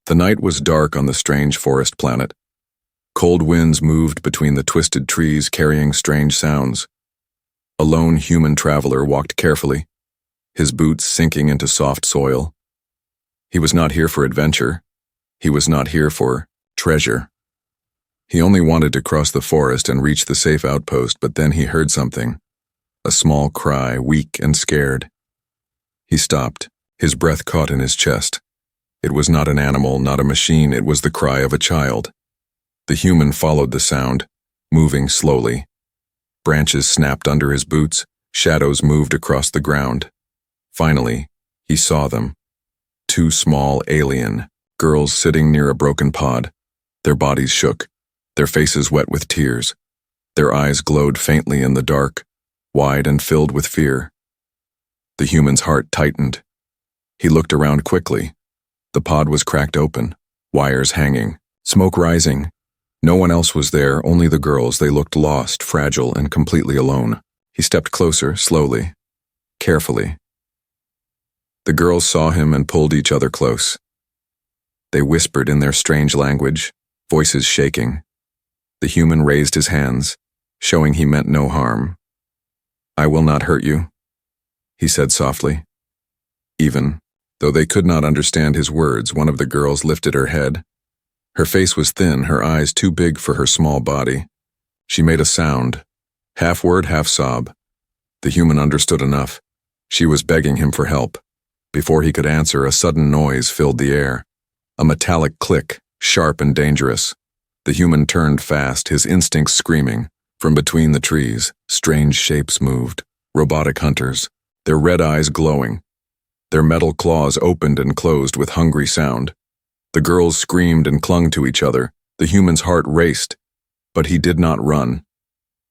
The night was dark on the strange forest planet. Cold winds moved between the twisted trees, carrying strange sounds. A lone human traveler walked carefully, his boots sinking into soft soil. He was not here for adventure. He was not here for treasure. He only wanted to cross the forest and reach the safe outpost, but then he heard something. A small cry, weak and scared. He stopped, his breath caught in his chest. It was not an animal, not a machine, it was the cry of a child. The human followed the sound, moving slowly. Branches snapped under his boots, shadows moved across the ground. Finally, he saw them. Two small alien girls sitting near a broken pod. Their bodies shook, their faces wet with tears. Their eyes glowed faintly in the dark, wide and filled with fear. The human's heart tightened. He looked around quickly. The pod was cracked open, wires hanging, smoke rising. No one else was there, only the girls. They looked lost, fragile, and completely alone. He stepped closer, slowly, carefully. The girls saw him and pulled each other close. They whispered in their strange language, voices shaking. The human raised his hands, showing he meant no harm. "I will not hurt you," he said softly. Even though they could not understand his words, one of the girls lifted her head. Her face was thin, her eyes too big for her small body. She made a sound, half word, half sob. The human understood enough. She was begging him for help. Before he could answer, a sudden noise filled the air. A metallic click, sharp and dangerous. The human turned fast, his instincts screaming. From between the trees, strange shapes moved, robotic hunters, their red eyes glowing. Their metal claws opened and closed with hungry sound. The girls screamed and clung to each other. The human's heart raced, but he did not run.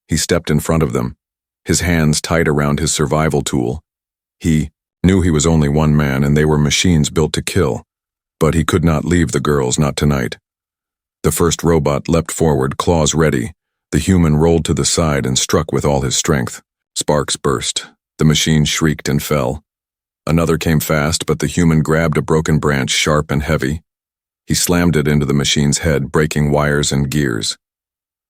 He stepped in front of them, his hands tight around his survival tool. He knew he was only one man and they were machines built to kill, but he could not leave the girls, not tonight. The first robot leapt forward, claws ready. The human rolled to the side and struck with all his strength. Sparks burst. The machine shrieked and fell. Another came fast, but the human grabbed a broken branch, sharp and heavy. He slammed it into the machine's head, breaking wires and gears.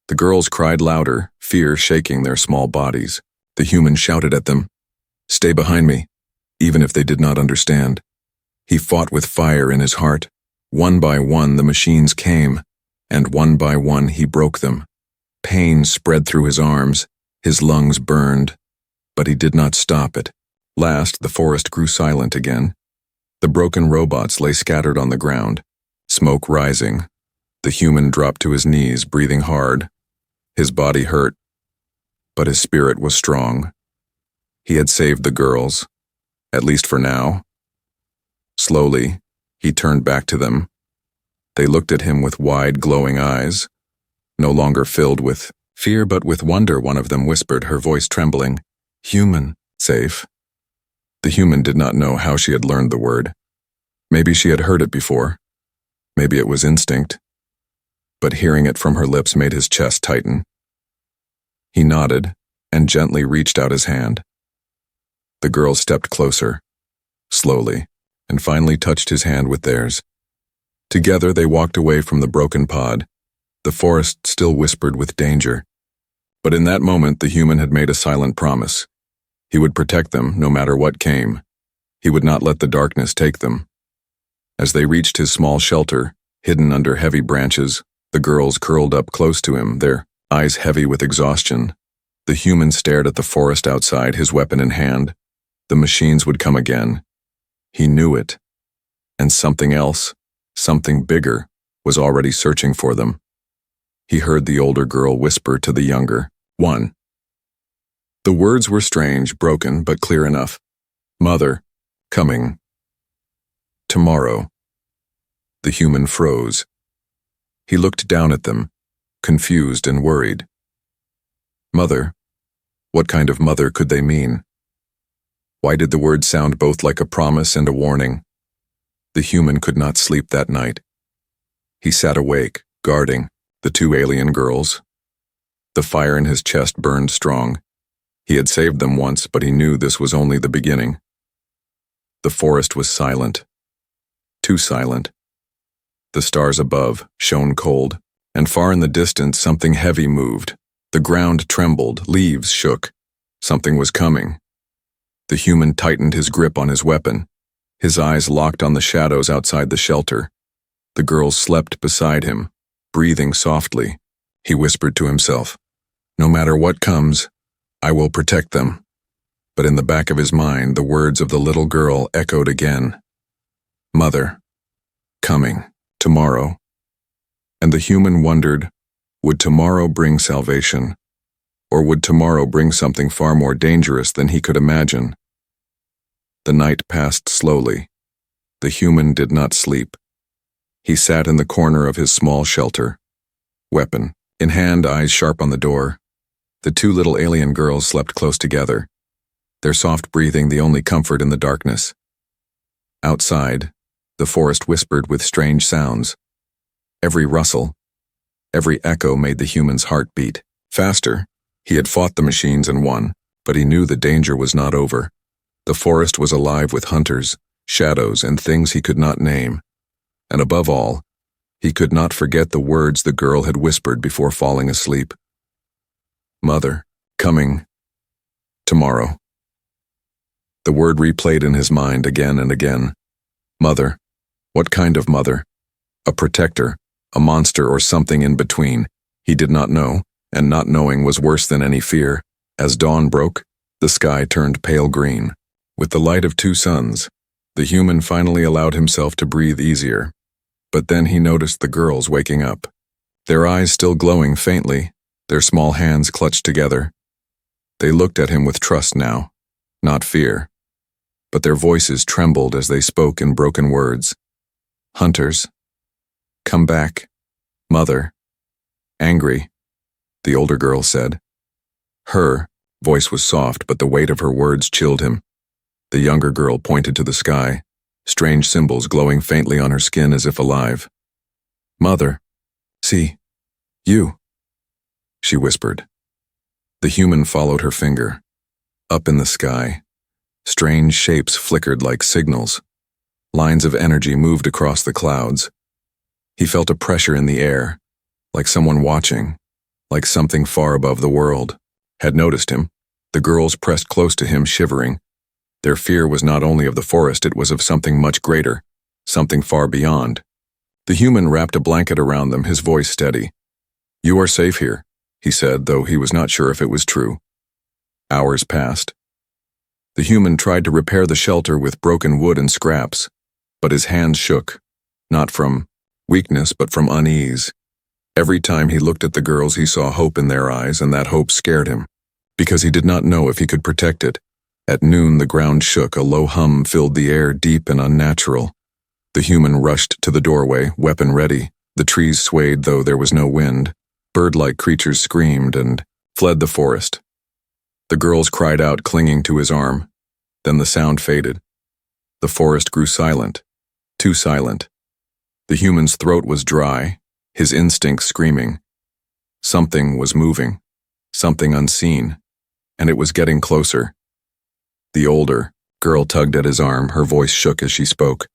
The girls cried louder, fear shaking their small bodies. The human shouted at them, "Stay behind me," even if they did not understand. He fought with fire in his heart. One by one the machines came, and one by one he broke them. Pain spread through his arms, his lungs burned, but he did not stop it. Last, the forest grew silent again. The broken robots lay scattered on the ground, smoke rising. The human dropped to his knees, breathing hard. His body hurt, but his spirit was strong. He had saved the girls, at least for now. Slowly, he turned back to them. They looked at him with wide, glowing eyes, no longer filled with fear but with wonder. One of them whispered, her voice trembling, "Human, safe." The human did not know how she had learned the word. Maybe she had heard it before. Maybe it was instinct. But hearing it from her lips made his chest tighten. He nodded and gently reached out his hand. The girls stepped closer, slowly, and finally touched his hand with theirs. Together they walked away from the broken pod. The forest still whispered with danger. But in that moment the human had made a silent promise. He would protect them no matter what came. He would not let the darkness take them. As they reached his small shelter, hidden under heavy branches, the girls curled up close to him, their eyes heavy with exhaustion. The human stared at the forest outside, his weapon in hand. The machines would come again. He knew it. And something else, something bigger, was already searching for them. He heard the older girl whisper to the younger one. The words were strange, broken, but clear enough. "Mother, coming. Tomorrow." The human froze. He looked down at them, confused and worried. Mother? What kind of mother could they mean? Why did the words sound both like a promise and a warning? The human could not sleep that night. He sat awake, guarding the two alien girls. The fire in his chest burned strong. He had saved them once, but he knew this was only the beginning. The forest was silent. Too silent. The stars above shone cold, and far in the distance something heavy moved. The ground trembled, leaves shook. Something was coming. The human tightened his grip on his weapon. His eyes locked on the shadows outside the shelter. The girls slept beside him, breathing softly. He whispered to himself, "No matter what comes, I will protect them." But in the back of his mind, the words of the little girl echoed again. "Mother, coming, tomorrow." And the human wondered, would tomorrow bring salvation? Or would tomorrow bring something far more dangerous than he could imagine? The night passed slowly. The human did not sleep. He sat in the corner of his small shelter, weapon in hand, eyes sharp on the door. The two little alien girls slept close together, their soft breathing the only comfort in the darkness. Outside, the forest whispered with strange sounds. Every rustle, every echo made the human's heart beat faster. He had fought the machines and won, but he knew the danger was not over. The forest was alive with hunters, shadows, and things he could not name. And above all, he could not forget the words the girl had whispered before falling asleep. "Mother, coming, tomorrow." The word replayed in his mind again and again. Mother. What kind of mother? A protector, a monster, or something in between? He did not know, and not knowing was worse than any fear. As dawn broke, the sky turned pale green. With the light of two suns, the human finally allowed himself to breathe easier. But then he noticed the girls waking up. Their eyes still glowing faintly, their small hands clutched together. They looked at him with trust now, not fear. But their voices trembled as they spoke in broken words. "Hunters. Come back. Mother. Angry," the older girl said. Her voice was soft, but the weight of her words chilled him. The younger girl pointed to the sky, strange symbols glowing faintly on her skin as if alive. "Mother, see, you," she whispered. The human followed her finger. Up in the sky, strange shapes flickered like signals. Lines of energy moved across the clouds. He felt a pressure in the air, like someone watching, like something far above the world had noticed him. The girls pressed close to him, shivering. Their fear was not only of the forest, it was of something much greater, something far beyond. The human wrapped a blanket around them, his voice steady. "You are safe here," he said, though he was not sure if it was true. Hours passed. The human tried to repair the shelter with broken wood and scraps, but his hands shook, not from weakness but from unease. Every time he looked at the girls, he saw hope in their eyes, and that hope scared him, because he did not know if he could protect it. At noon, the ground shook, a low hum filled the air, deep and unnatural. The human rushed to the doorway, weapon ready. The trees swayed, though there was no wind. Bird-like creatures screamed and fled the forest. The girls cried out, clinging to his arm. Then the sound faded. The forest grew silent, too silent. The human's throat was dry, his instincts screaming. Something was moving, something unseen, and it was getting closer. The older girl tugged at his arm, her voice shook as she spoke.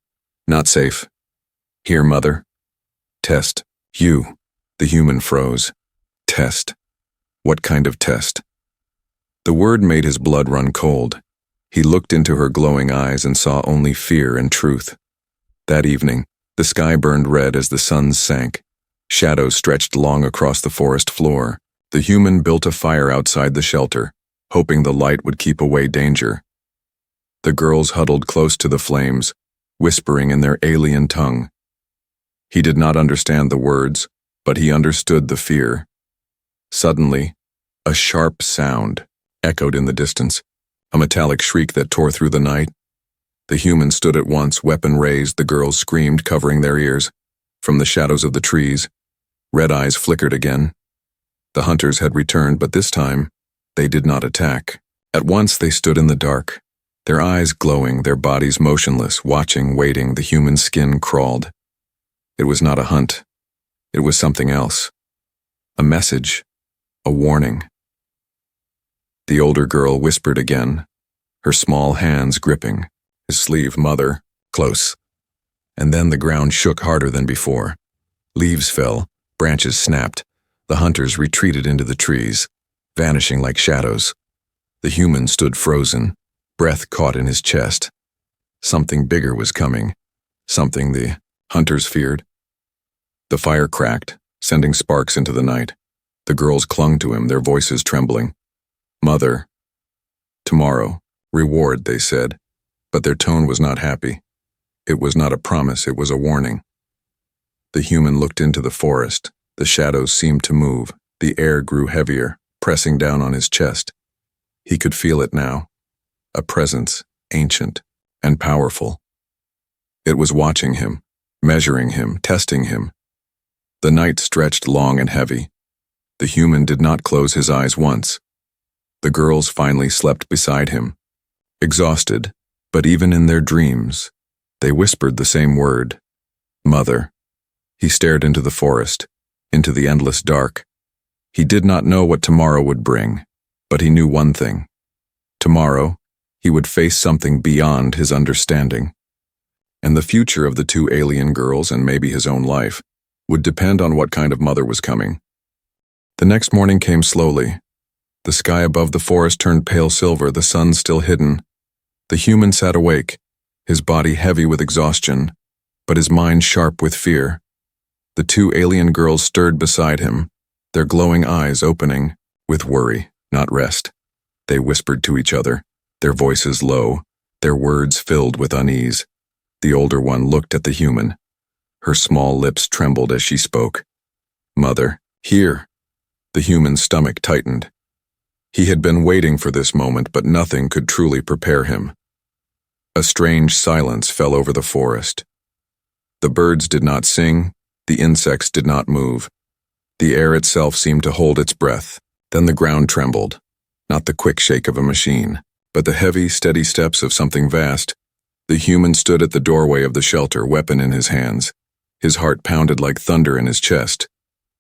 "Not safe. Here, Mother. Test. You." The human froze. Test. What kind of test? The word made his blood run cold. He looked into her glowing eyes and saw only fear and truth. That evening, the sky burned red as the sun sank. Shadows stretched long across the forest floor. The human built a fire outside the shelter, hoping the light would keep away danger. The girls huddled close to the flames, whispering in their alien tongue. He did not understand the words, but he understood the fear. Suddenly, a sharp sound echoed in the distance, a metallic shriek that tore through the night. The human stood at once, weapon raised. The girls screamed, covering their ears. From the shadows of the trees, red eyes flickered again. The hunters had returned, but this time, they did not attack. At once they stood in the dark, their eyes glowing, their bodies motionless, watching, waiting. The human skin crawled. It was not a hunt. It was something else. A message, a warning. The older girl whispered again, her small hands gripping his sleeve. "Mother, close. and then the ground shook harder than before. Leaves fell, branches snapped. The hunters retreated into the trees, vanishing like shadows. The human stood frozen, breath caught in his chest. Something bigger was coming, something the hunters feared. The fire cracked, sending sparks into the night. The girls clung to him, their voices trembling. "Mother." "Tomorrow. Reward," they said, but their tone was not happy. It was not a promise, it was a warning. The human looked into the forest. The shadows seemed to move. The air grew heavier, pressing down on his chest. He could feel it now. A presence, ancient and powerful. It was watching him, measuring him, testing him. The night stretched long and heavy. The human did not close his eyes once. The girls finally slept beside him, exhausted, but even in their dreams, they whispered the same word, "Mother." He stared into the forest, into the endless dark. He did not know what tomorrow would bring, but he knew one thing. Tomorrow, he would face something beyond his understanding. And the future of the two alien girls, and maybe his own life, would depend on what kind of mother was coming. The next morning came slowly. The sky above the forest turned pale silver, the sun still hidden. The human sat awake, his body heavy with exhaustion, but his mind sharp with fear. The two alien girls stirred beside him, their glowing eyes opening, with worry, not rest. They whispered to each other, their voices low, their words filled with unease. The older one looked at the human. Her small lips trembled as she spoke. "Mother, here." The human's stomach tightened. He had been waiting for this moment, but nothing could truly prepare him. A strange silence fell over the forest. The birds did not sing, the insects did not move. The air itself seemed to hold its breath. Then the ground trembled, not the quick shake of a machine, but the heavy, steady steps of something vast. The human stood at the doorway of the shelter, weapon in his hands. His heart pounded like thunder in his chest.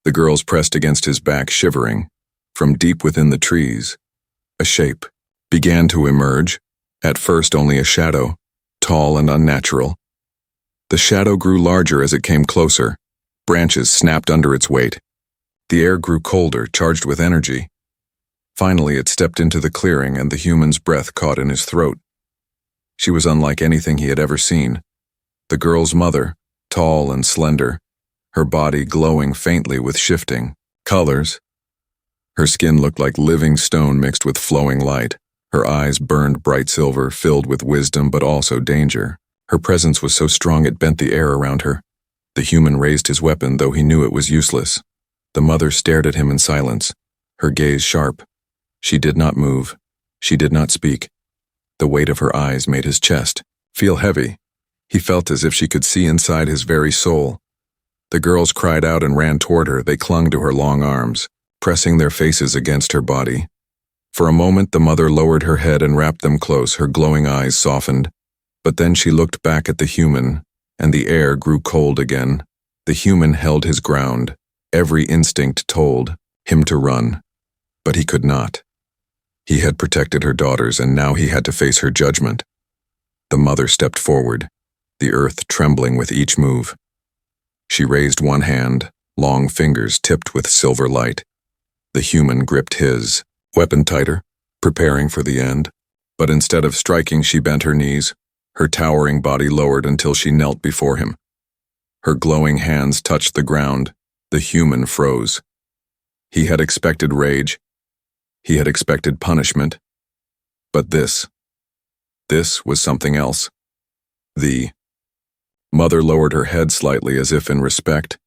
The girls pressed against his back, shivering. From deep within the trees, a shape began to emerge, at first only a shadow, tall and unnatural. The shadow grew larger as it came closer. Branches snapped under its weight. The air grew colder, charged with energy. Finally, it stepped into the clearing, and the human's breath caught in his throat. She was unlike anything he had ever seen. The girl's mother, tall and slender, her body glowing faintly with shifting colors. Her skin looked like living stone mixed with flowing light. Her eyes burned bright silver, filled with wisdom but also danger. Her presence was so strong it bent the air around her. The human raised his weapon, though he knew it was useless. The mother stared at him in silence, her gaze sharp. She did not move. She did not speak. The weight of her eyes made his chest feel heavy. He felt as if she could see inside his very soul. The girls cried out and ran toward her. They clung to her long arms, pressing their faces against her body. For a moment, the mother lowered her head and wrapped them close, her glowing eyes softened. But then she looked back at the human, and the air grew cold again. The human held his ground. Every instinct told him to run, but he could not. He had protected her daughters, and now he had to face her judgment. The mother stepped forward, the earth trembling with each move. She raised one hand, long fingers tipped with silver light. The human gripped his, weapon tighter, preparing for the end. But instead of striking, she bent her knees, her towering body lowered until she knelt before him. Her glowing hands touched the ground. The human froze. He had expected rage. He had expected punishment. But this was something else. The mother lowered her head slightly as if in respect.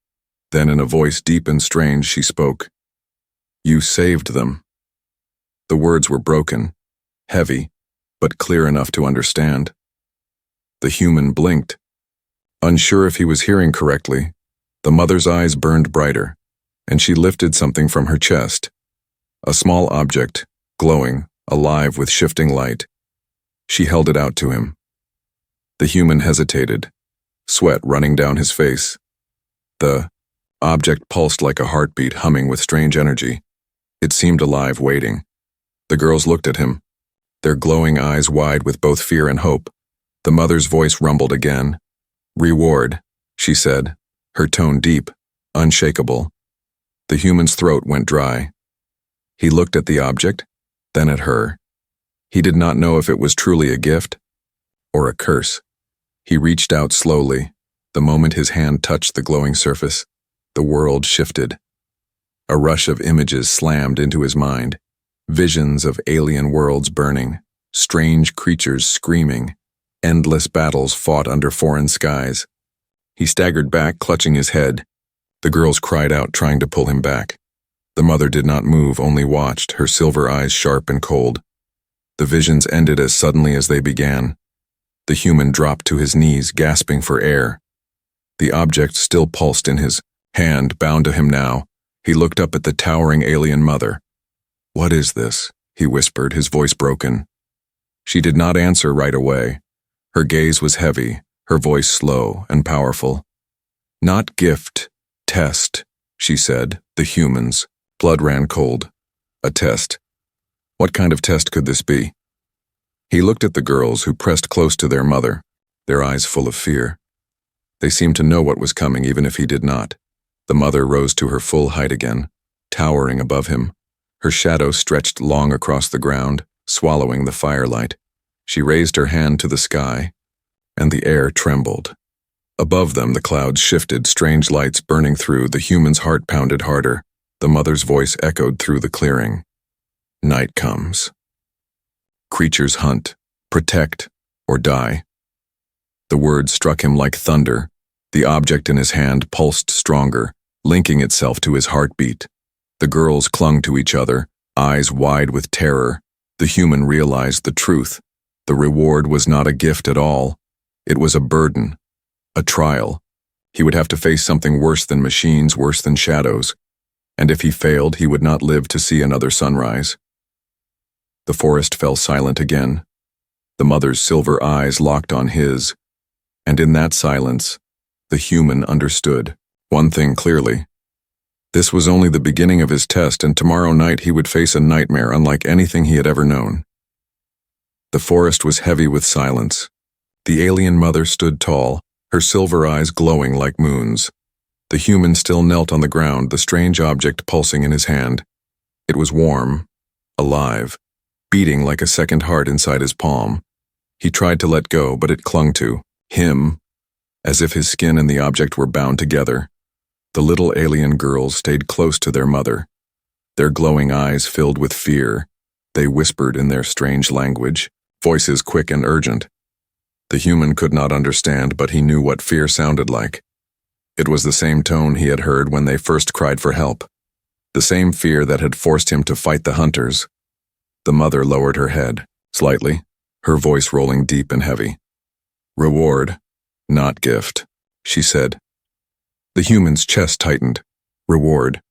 Then in a voice deep and strange she spoke. "You saved them." The words were broken, heavy, but clear enough to understand. The human blinked. Unsure if he was hearing correctly, the mother's eyes burned brighter, and she lifted something from her chest. A small object, glowing, alive with shifting light. She held it out to him. The human hesitated, sweat running down his face. The object pulsed like a heartbeat, humming with strange energy. It seemed alive, waiting. The girls looked at him, their glowing eyes wide with both fear and hope. The mother's voice rumbled again. Reward, she said, her tone deep, unshakable. The human's throat went dry. He looked at the object, then at her. He did not know if it was truly a gift or a curse. He reached out slowly. The moment his hand touched the glowing surface, the world shifted. A rush of images slammed into his mind, visions of alien worlds burning, strange creatures screaming, endless battles fought under foreign skies. He staggered back, clutching his head. The girls cried out, trying to pull him back. The mother did not move, only watched, her silver eyes sharp and cold. The visions ended as suddenly as they began. The human dropped to his knees, gasping for air. The object still pulsed in his hand, bound to him now. He looked up at the towering alien mother. "What is this?" he whispered, his voice broken. She did not answer right away. Her gaze was heavy, her voice slow and powerful. "Not gift, test," she said. "The humans." Blood ran cold. A test. What kind of test could this be? He looked at the girls, who pressed close to their mother, their eyes full of fear. They seemed to know what was coming, even if he did not. The mother rose to her full height again, towering above him. Her shadow stretched long across the ground, swallowing the firelight. She raised her hand to the sky, and the air trembled. Above them, the clouds shifted, strange lights burning through. The human's heart pounded harder. The mother's voice echoed through the clearing. Night comes. Creatures hunt, protect, or die. The words struck him like thunder. The object in his hand pulsed stronger, linking itself to his heartbeat. The girls clung to each other, eyes wide with terror. The human realized the truth. The reward was not a gift at all. It was a burden, a trial. He would have to face something worse than machines, worse than shadows. And if he failed, he would not live to see another sunrise. The forest fell silent again. The mother's silver eyes locked on his, and in that silence, the human understood one thing clearly. This was only the beginning of his test, and tomorrow night he would face a nightmare unlike anything he had ever known. The forest was heavy with silence. The alien mother stood tall, her silver eyes glowing like moons. The human still knelt on the ground, the strange object pulsing in his hand. It was warm, alive, beating like a second heart inside his palm. He tried to let go, but it clung to him, as if his skin and the object were bound together. The little alien girls stayed close to their mother. Their glowing eyes filled with fear. They whispered in their strange language, voices quick and urgent. The human could not understand, but he knew what fear sounded like. It was the same tone he had heard when they first cried for help. The same fear that had forced him to fight the hunters. The mother lowered her head, slightly, her voice rolling deep and heavy. "Reward, not gift," she said. The human's chest tightened. Reward.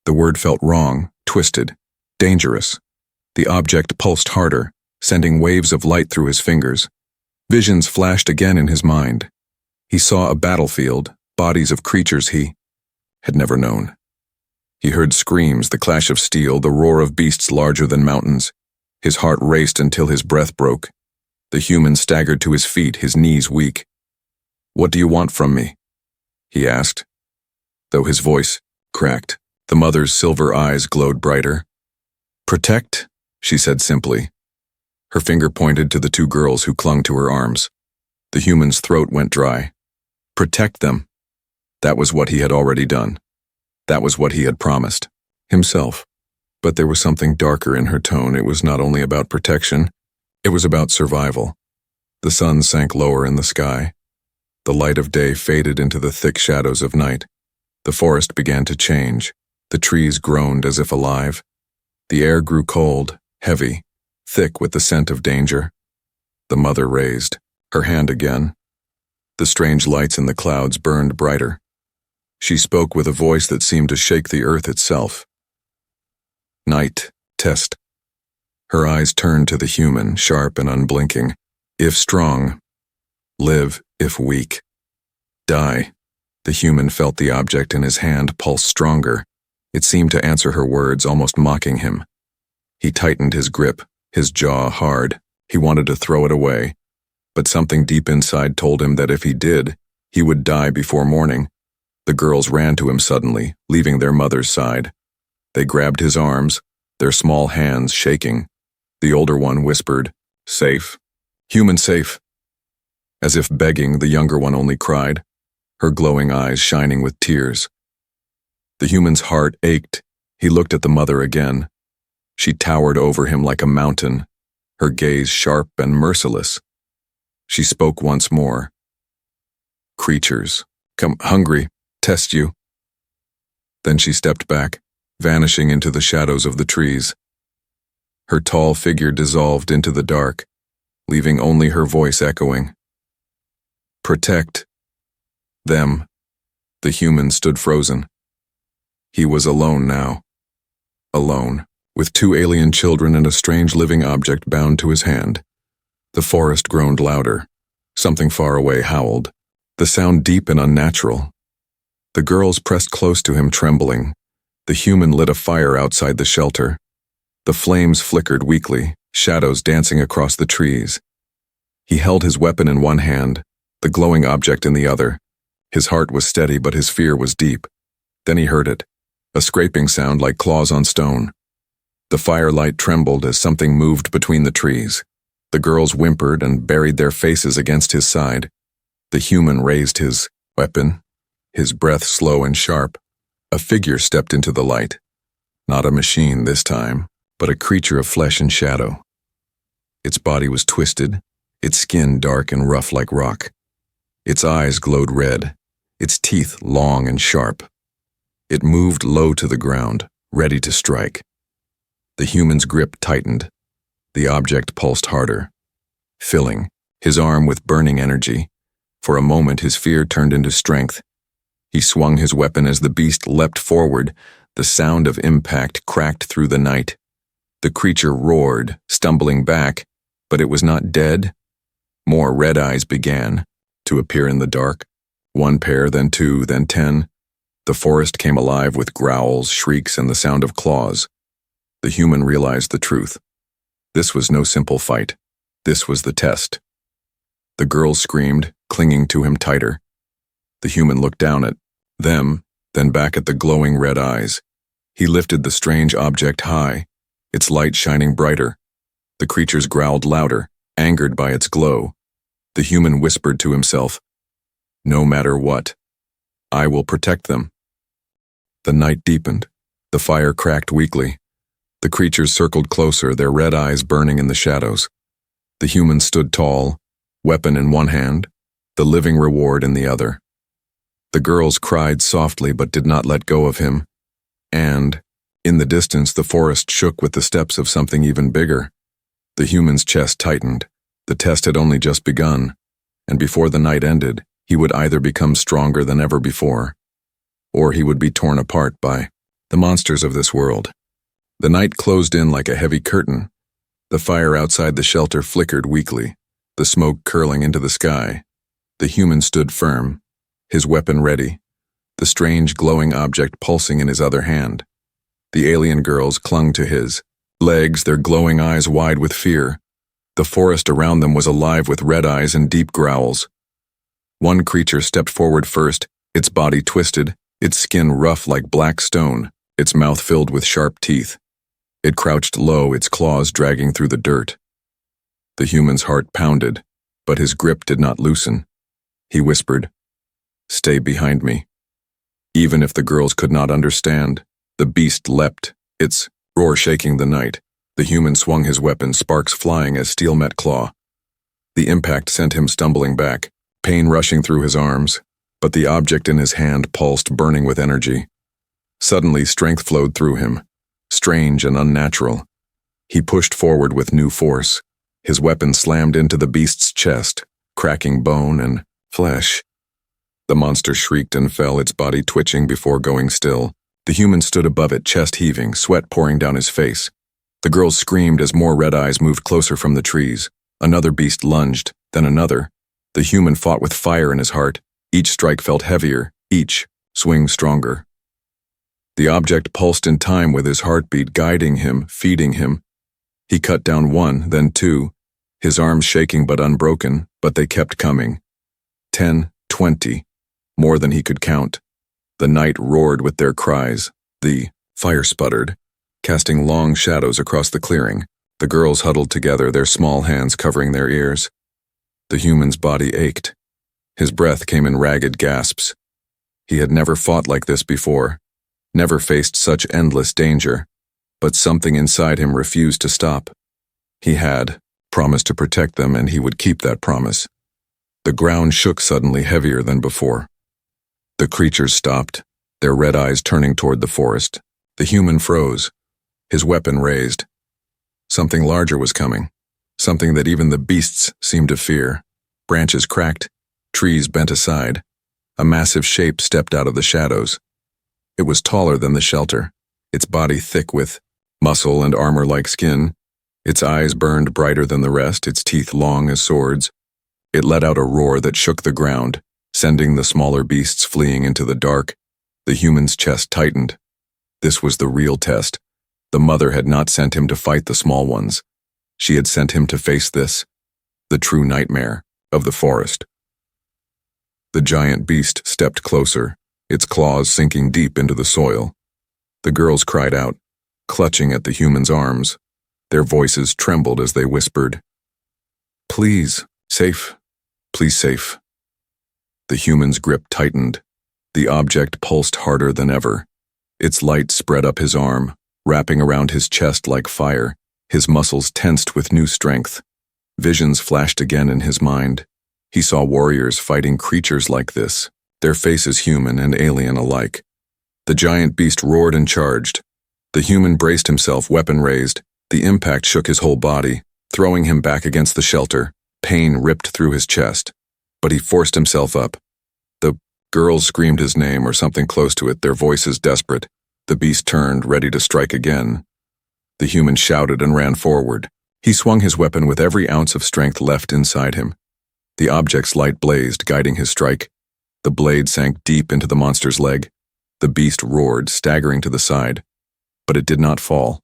The word felt wrong, twisted, dangerous. The object pulsed harder, sending waves of light through his fingers. Visions flashed again in his mind. He saw a battlefield, bodies of creatures he had never known. He heard screams, the clash of steel, the roar of beasts larger than mountains. His heart raced until his breath broke. The human staggered to his feet, his knees weak. "What do you want from me?" he asked. Though his voice cracked, the mother's silver eyes glowed brighter. "Protect," she said simply. Her finger pointed to the two girls who clung to her arms. The human's throat went dry. Protect them. That was what he had already done. That was what he had promised himself. But there was something darker in her tone. It was not only about protection, it was about survival. The sun sank lower in the sky. The light of day faded into the thick shadows of night. The forest began to change. The trees groaned as if alive. The air grew cold, heavy, thick with the scent of danger. The mother raised her hand again. The strange lights in the clouds burned brighter. She spoke with a voice that seemed to shake the earth itself. "Night, test." Her eyes turned to the human, sharp and unblinking. "If strong, live. If weak, die." The human felt the object in his hand pulse stronger. It seemed to answer her words, almost mocking him. He tightened his grip, his jaw hard. He wanted to throw it away, but something deep inside told him that if he did, He would die before morning. The girls ran to him suddenly, leaving their mother's side. They grabbed his arms, their small hands shaking. The older one whispered, "Safe. Human safe." As if begging, the younger one only cried, her glowing eyes shining with tears. The human's heart ached. He looked at the mother again. She towered over him like a mountain, her gaze sharp and merciless. She spoke once more. "Creatures, come hungry, test you." Then she stepped back, vanishing into the shadows of the trees. Her tall figure dissolved into the dark, leaving only her voice echoing. "Protect them." The human stood frozen. He was alone now. Alone, with two alien children and a strange living object bound to his hand. The forest groaned louder. Something far away howled, the sound deep and unnatural. The girls pressed close to him, trembling. The human lit a fire outside the shelter. The flames flickered weakly, shadows dancing across the trees. He held his weapon in one hand, the glowing object in the other. His heart was steady, but his fear was deep. Then he heard it, a scraping sound like claws on stone. The firelight trembled as something moved between the trees. The girls whimpered and buried their faces against his side. The human raised his weapon, his breath slow and sharp. A figure stepped into the light. Not a machine this time, but a creature of flesh and shadow. Its body was twisted, its skin dark and rough like rock. Its eyes glowed red, its teeth long and sharp. It moved low to the ground, ready to strike. The human's grip tightened. The object pulsed harder, filling his arm with burning energy. For a moment his fear turned into strength. He swung his weapon as the beast leapt forward. The sound of impact cracked through the night. The creature roared, stumbling back, but it was not dead. More red eyes began to appear in the dark. One pair, then two, then 10. The forest came alive with growls, shrieks, and the sound of claws. The human realized the truth. This was no simple fight. This was the test. The girls screamed, clinging to him tighter. The human looked down at them, then back at the glowing red eyes. He lifted the strange object high, its light shining brighter. The creatures growled louder, angered by its glow. The human whispered to himself, "No matter what, I will protect them." The night deepened. The fire cracked weakly. The creatures circled closer, their red eyes burning in the shadows. The human stood tall, weapon in one hand, the living reward in the other. The girls cried softly but did not let go of him. And, in the distance, the forest shook with the steps of something even bigger. The human's chest tightened. The test had only just begun, and before the night ended, he would either become stronger than ever before, or he would be torn apart by the monsters of this world. The night closed in like a heavy curtain. The fire outside the shelter flickered weakly, the smoke curling into the sky. The human stood firm, his weapon ready, the strange glowing object pulsing in his other hand. The alien girls clung to his legs, their glowing eyes wide with fear. The forest around them was alive with red eyes and deep growls. One creature stepped forward first, its body twisted, its skin rough like black stone, its mouth filled with sharp teeth. It crouched low, its claws dragging through the dirt. The human's heart pounded, but his grip did not loosen. He whispered, "Stay behind me." Even if the girls could not understand, the beast leapt, its roar shaking the night. The human swung his weapon, sparks flying as steel met claw. The impact sent him stumbling back, pain rushing through his arms, but the object in his hand pulsed, burning with energy. Suddenly, strength flowed through him, strange and unnatural. He pushed forward with new force. His weapon slammed into the beast's chest, cracking bone and flesh. The monster shrieked and fell, its body twitching before going still. The human stood above it, chest heaving, sweat pouring down his face. The girls screamed as more red eyes moved closer from the trees. Another beast lunged, then another. The human fought with fire in his heart. Each strike felt heavier, each swing stronger. The object pulsed in time with his heartbeat, guiding him, feeding him. He cut down one, then two, his arms shaking but unbroken, but they kept coming. 10, 20, more than he could count. The night roared with their cries. The fire sputtered, casting long shadows across the clearing. The girls huddled together, their small hands covering their ears. The human's body ached. His breath came in ragged gasps. He had never fought like this before, never faced such endless danger, but something inside him refused to stop. He had promised to protect them, and he would keep that promise. The ground shook suddenly, heavier than before. The creatures stopped, their red eyes turning toward the forest. The human froze, his weapon raised. Something larger was coming, something that even the beasts seemed to fear. Branches cracked, trees bent aside. A massive shape stepped out of the shadows. It was taller than the shelter, its body thick with muscle and armor-like skin. Its eyes burned brighter than the rest, its teeth long as swords. It let out a roar that shook the ground, sending the smaller beasts fleeing into the dark. The human's chest tightened. This was the real test. The mother had not sent him to fight the small ones. She had sent him to face this, the true nightmare of the forest. The giant beast stepped closer, its claws sinking deep into the soil. The girls cried out, clutching at the human's arms. Their voices trembled as they whispered, "Please, safe. Please, safe." The human's grip tightened. The object pulsed harder than ever. Its light spread up his arm, wrapping around his chest like fire. His muscles tensed with new strength. Visions flashed again in his mind. He saw warriors fighting creatures like this, their faces human and alien alike. The giant beast roared and charged. The human braced himself, weapon raised. The impact shook his whole body, throwing him back against the shelter. Pain ripped through his chest, but he forced himself up. The girls screamed his name or something close to it, their voices desperate. The beast turned, ready to strike again. The human shouted and ran forward. He swung his weapon with every ounce of strength left inside him. The object's light blazed, guiding his strike. The blade sank deep into the monster's leg. The beast roared, staggering to the side. But it did not fall.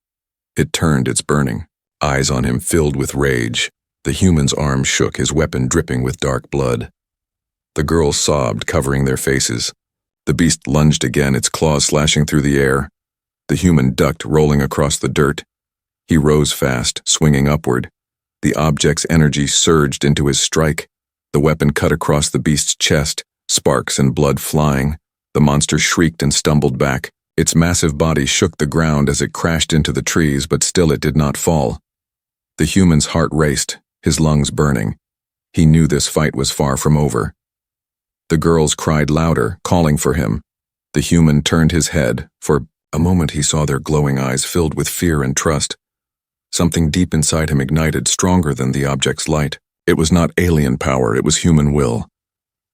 It turned, its burning eyes on him filled with rage. The human's arm shook, his weapon dripping with dark blood. The girls sobbed, covering their faces. The beast lunged again, its claws slashing through the air. The human ducked, rolling across the dirt. He rose fast, swinging upward. The object's energy surged into his strike. The weapon cut across the beast's chest, sparks and blood flying. The monster shrieked and stumbled back. Its massive body shook the ground as it crashed into the trees, but still it did not fall. The human's heart raced, his lungs burning. He knew this fight was far from over. The girls cried louder, calling for him. The human turned his head. For a moment he saw their glowing eyes filled with fear and trust. Something deep inside him ignited, stronger than the object's light. It was not alien power, it was human will.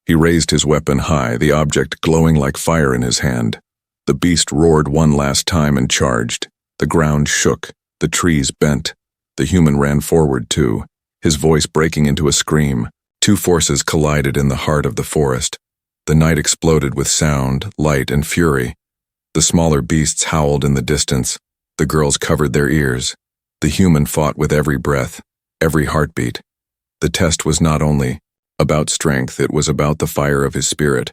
He raised his weapon high, the object glowing like fire in his hand. The beast roared one last time and charged. The ground shook, the trees bent. The human ran forward too, his voice breaking into a scream. Two forces collided in the heart of the forest. The night exploded with sound, light, and fury. The smaller beasts howled in the distance. The girls covered their ears. The human fought with every breath, every heartbeat. The test was not only about strength, it was about the fire of his spirit.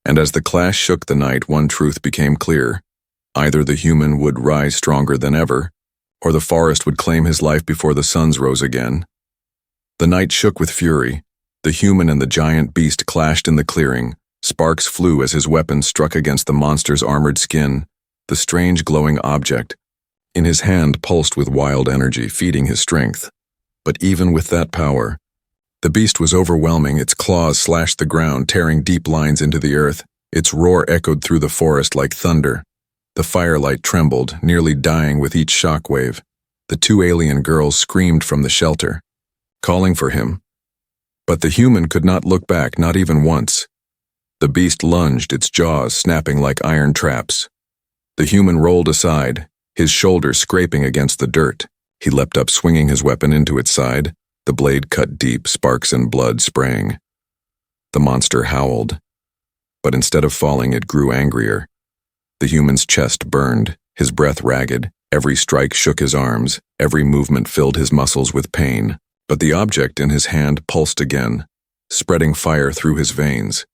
And as the clash shook the night, one truth became clear. Either the human would rise stronger than ever, or the forest would claim his life before the suns rose again. The night shook with fury. The human and the giant beast clashed in the clearing. Sparks flew as his weapon struck against the monster's armored skin. The strange glowing object in his hand pulsed with wild energy, feeding his strength. But even with that power, the beast was overwhelming. Its claws slashed the ground, tearing deep lines into the earth. Its roar echoed through the forest like thunder. The firelight trembled, nearly dying with each shockwave. The two alien girls screamed from the shelter, calling for him. But the human could not look back, not even once. The beast lunged, its jaws snapping like iron traps. The human rolled aside, his shoulder scraping against the dirt. He leapt up, swinging his weapon into its side. The blade cut deep, sparks and blood sprang. The monster howled, but instead of falling, it grew angrier. The human's chest burned, his breath ragged. Every strike shook his arms, every movement filled his muscles with pain. But the object in his hand pulsed again. spreading fire through his veins.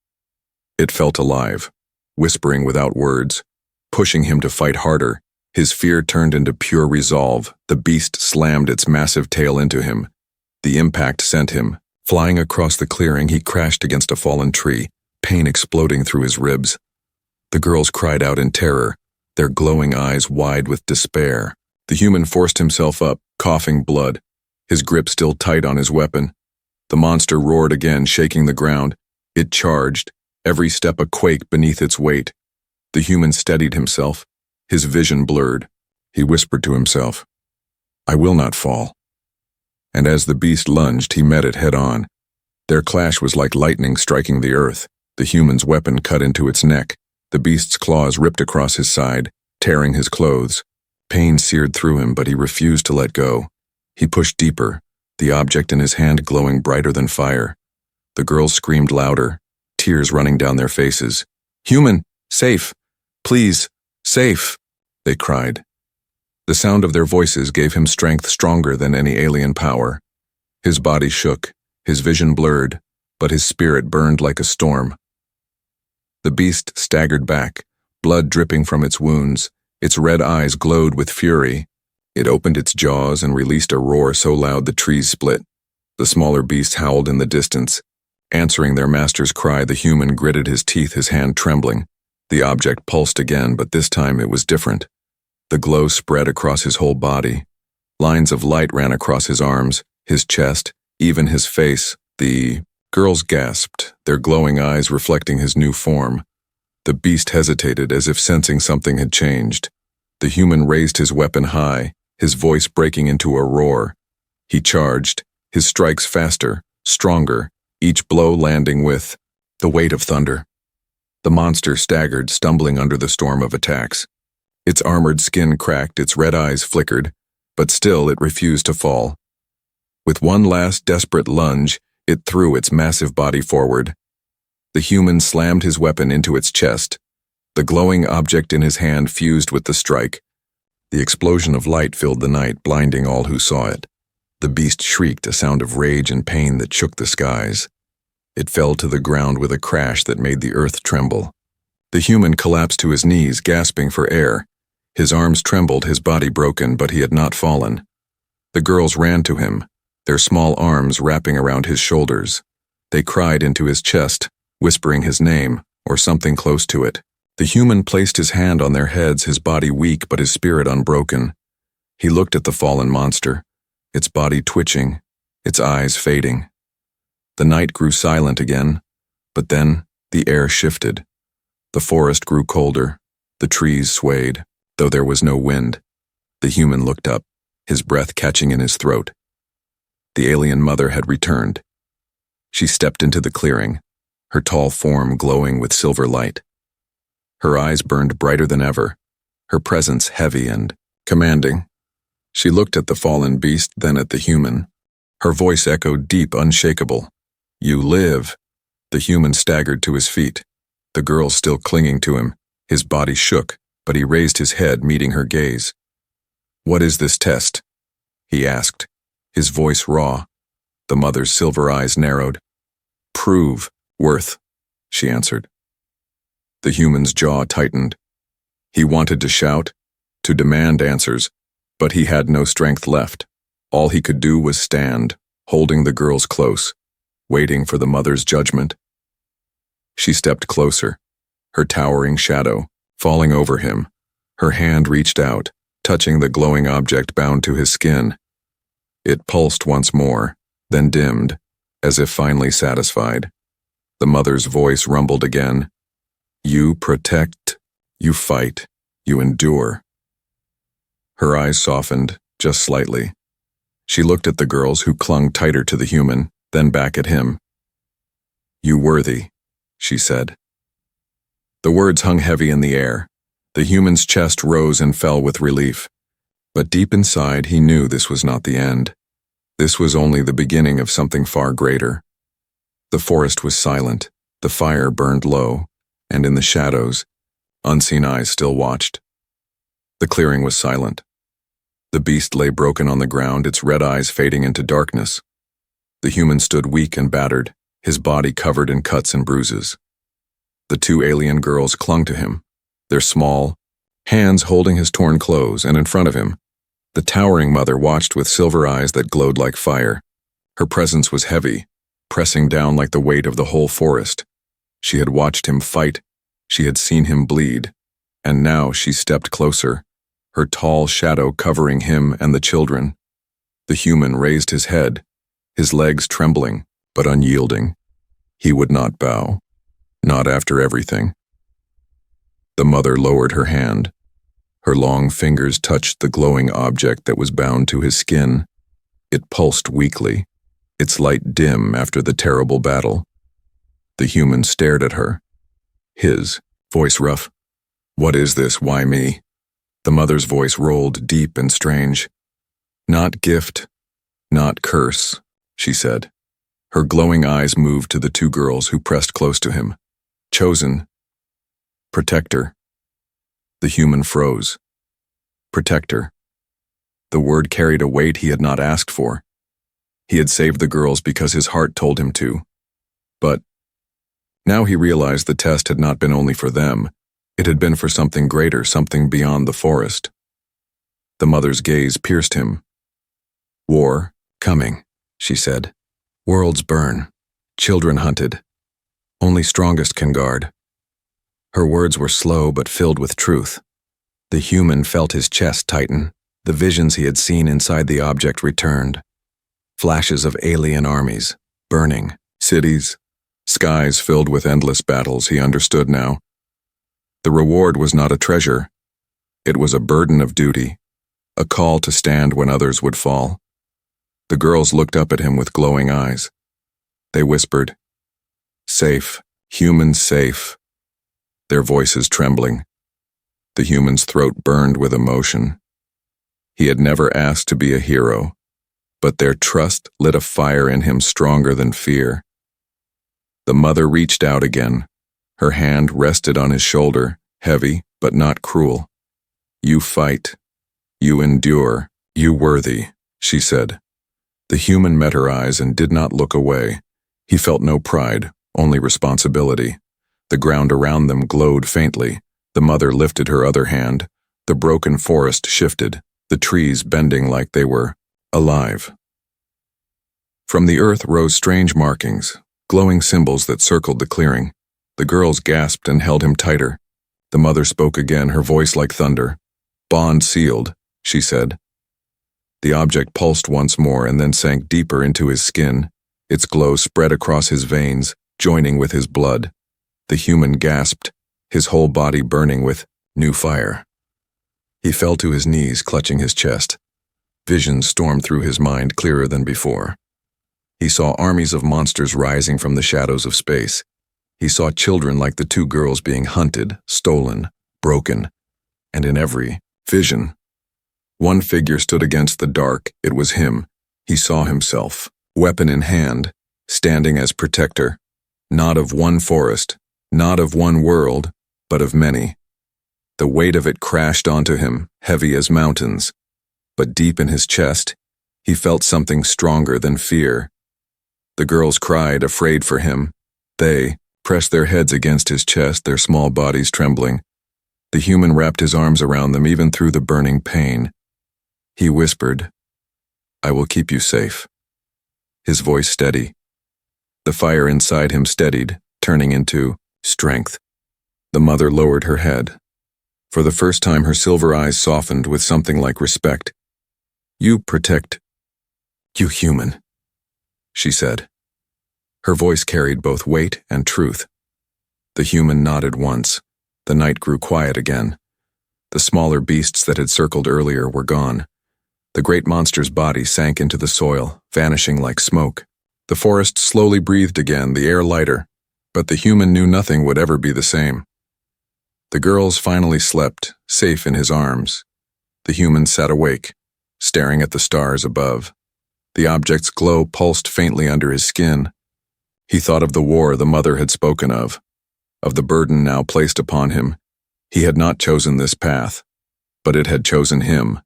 It felt alive, whispering without words, pushing him to fight harder. His fear turned into pure resolve. The beast slammed its massive tail into him. The impact sent him flying across the clearing. He crashed against a fallen tree, pain exploding through his ribs. The girls cried out in terror, their glowing eyes wide with despair. The human forced himself up, coughing blood, his grip still tight on his weapon. The monster roared again, shaking the ground. It charged, every step a quake beneath its weight. The human steadied himself, his vision blurred. He whispered to himself, "I will not fall." And as the beast lunged, he met it head on. Their clash was like lightning striking the earth. The human's weapon cut into its neck. The beast's claws ripped across his side, tearing his clothes. Pain seared through him, but he refused to let go. He pushed deeper, the object in his hand glowing brighter than fire. The girls screamed louder, tears running down their faces. "Human, safe! Please, safe!" they cried. The sound of their voices gave him strength stronger than any alien power. His body shook, his vision blurred, but his spirit burned like a storm. The beast staggered back, blood dripping from its wounds. Its red eyes glowed with fury. It opened its jaws and released a roar so loud the trees split. The smaller beasts howled in the distance. Answering their master's cry, the human gritted his teeth, his hand trembling. The object pulsed again, but this time it was different. The glow spread across his whole body. Lines of light ran across his arms, his chest, even his face. The girls gasped, their glowing eyes reflecting his new form. The beast hesitated, as if sensing something had changed. The human raised his weapon high, his voice breaking into a roar. He charged, his strikes faster, stronger, each blow landing with the weight of thunder. The monster staggered, stumbling under the storm of attacks. Its armored skin cracked, its red eyes flickered, but still it refused to fall. With one last desperate lunge, it threw its massive body forward. The human slammed his weapon into its chest. The glowing object in his hand fused with the strike. The explosion of light filled the night, blinding all who saw it. The beast shrieked, a sound of rage and pain that shook the skies. It fell to the ground with a crash that made the earth tremble. The human collapsed to his knees, gasping for air. His arms trembled, his body broken, but he had not fallen. The girls ran to him, their small arms wrapping around his shoulders. They cried into his chest, whispering his name, or something close to it. The human placed his hand on their heads, his body weak but his spirit unbroken. He looked at the fallen monster, its body twitching, its eyes fading. The night grew silent again, but then the air shifted. The forest grew colder, the trees swayed, though there was no wind. The human looked up, his breath catching in his throat. The alien mother had returned. She stepped into the clearing, her tall form glowing with silver light. Her eyes burned brighter than ever, her presence heavy and commanding. She looked at the fallen beast, then at the human. Her voice echoed deep, unshakable. "You live." The human staggered to his feet, the girl still clinging to him. His body shook, but he raised his head, meeting her gaze. "What is this test?" he asked, his voice raw. The mother's silver eyes narrowed. "Prove worth," she answered. The human's jaw tightened. He wanted to shout, to demand answers, but he had no strength left. All he could do was stand, holding the girls close, waiting for the mother's judgment. She stepped closer, her towering shadow falling over him. Her hand reached out, touching the glowing object bound to his skin. It pulsed once more, then dimmed, as if finally satisfied. The mother's voice rumbled again. "You protect, you fight, you endure." Her eyes softened, just slightly. She looked at the girls, who clung tighter to the human, then back at him. "You worthy," she said. The words hung heavy in the air. The human's chest rose and fell with relief. But deep inside, he knew this was not the end. This was only the beginning of something far greater. The forest was silent, the fire burned low, and in the shadows, unseen eyes still watched. The clearing was silent. The beast lay broken on the ground, its red eyes fading into darkness. The human stood weak and battered, his body covered in cuts and bruises. The two alien girls clung to him, their small hands holding his torn clothes, and in front of him, the towering mother watched with silver eyes that glowed like fire. Her presence was heavy, pressing down like the weight of the whole forest. She had watched him fight, she had seen him bleed, and now she stepped closer, her tall shadow covering him and the children. The human raised his head, his legs trembling, but unyielding. He would not bow, not after everything. The mother lowered her hand. Her long fingers touched the glowing object that was bound to his skin. It pulsed weakly, its light dim after the terrible battle. The human stared at her, his voice rough. "What is this? Why me?" The mother's voice rolled deep and strange. "Not gift, not curse," she said. Her glowing eyes moved to the two girls who pressed close to him. "Chosen. Protector." The human froze. Protector. The word carried a weight he had not asked for. He had saved the girls because his heart told him to. But now he realized the test had not been only for them. It had been for something greater, something beyond the forest. The mother's gaze pierced him. "War, coming," she said. "Worlds burn. Children hunted. Only strongest can guard." Her words were slow but filled with truth. The human felt his chest tighten. The visions he had seen inside the object returned. Flashes of alien armies, burning, cities, skies filled with endless battles. He understood now. The reward was not a treasure. It was a burden of duty, a call to stand when others would fall. The girls looked up at him with glowing eyes. They whispered, "Safe, human safe," their voices trembling. The human's throat burned with emotion. He had never asked to be a hero, but their trust lit a fire in him stronger than fear. The mother reached out again. Her hand rested on his shoulder, heavy but not cruel. "You fight. You endure. You worthy," she said. The human met her eyes and did not look away. He felt no pride, only responsibility. The ground around them glowed faintly. The mother lifted her other hand. The broken forest shifted, the trees bending like they were alive. From the earth rose strange markings, glowing symbols that circled the clearing. The girls gasped and held him tighter. The mother spoke again, her voice like thunder. "Bond sealed," she said. The object pulsed once more and then sank deeper into his skin. Its glow spread across his veins, joining with his blood. The human gasped, his whole body burning with new fire. He fell to his knees, clutching his chest. Visions stormed through his mind clearer than before. He saw armies of monsters rising from the shadows of space. He saw children like the two girls being hunted, stolen, broken, and in every vision, one figure stood against the dark. It was him. He saw himself, weapon in hand, standing as protector, not of one forest, not of one world, but of many. The weight of it crashed onto him, heavy as mountains, but deep in his chest, he felt something stronger than fear. The girls cried, afraid for him. They pressed their heads against his chest, their small bodies trembling. The human wrapped his arms around them even through the burning pain. He whispered, "I will keep you safe." His voice steady. The fire inside him steadied, turning into strength. The mother lowered her head. For the first time, her silver eyes softened with something like respect. "You protect, you human," she said. Her voice carried both weight and truth. The human nodded once. The night grew quiet again. The smaller beasts that had circled earlier were gone. The great monster's body sank into the soil, vanishing like smoke. The forest slowly breathed again, the air lighter, but the human knew nothing would ever be the same. The girls finally slept, safe in his arms. The human sat awake, staring at the stars above. The object's glow pulsed faintly under his skin. He thought of the war the mother had spoken of the burden now placed upon him. He had not chosen this path, but it had chosen him.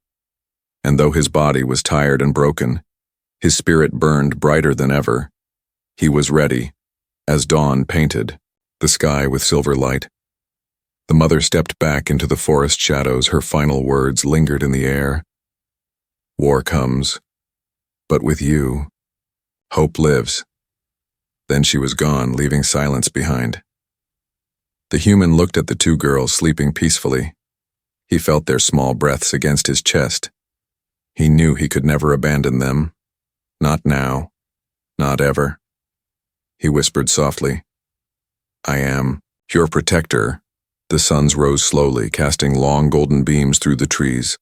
And though his body was tired and broken, his spirit burned brighter than ever. He was ready, As dawn painted the sky with silver light, the mother stepped back into the forest shadows. Her final words lingered in the air. War comes, but with you, hope lives. Then she was gone, leaving silence behind. The human looked at the two girls sleeping peacefully. He felt their small breaths against his chest. He knew he could never abandon them. Not now. Not ever. He whispered softly, "I am your protector." The suns rose slowly, casting long golden beams through the trees.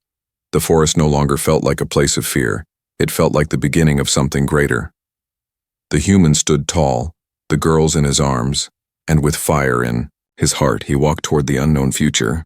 The forest no longer felt like a place of fear. It felt like the beginning of something greater. The human stood tall, the girls in his arms, and with fire in his heart he walked toward the unknown future.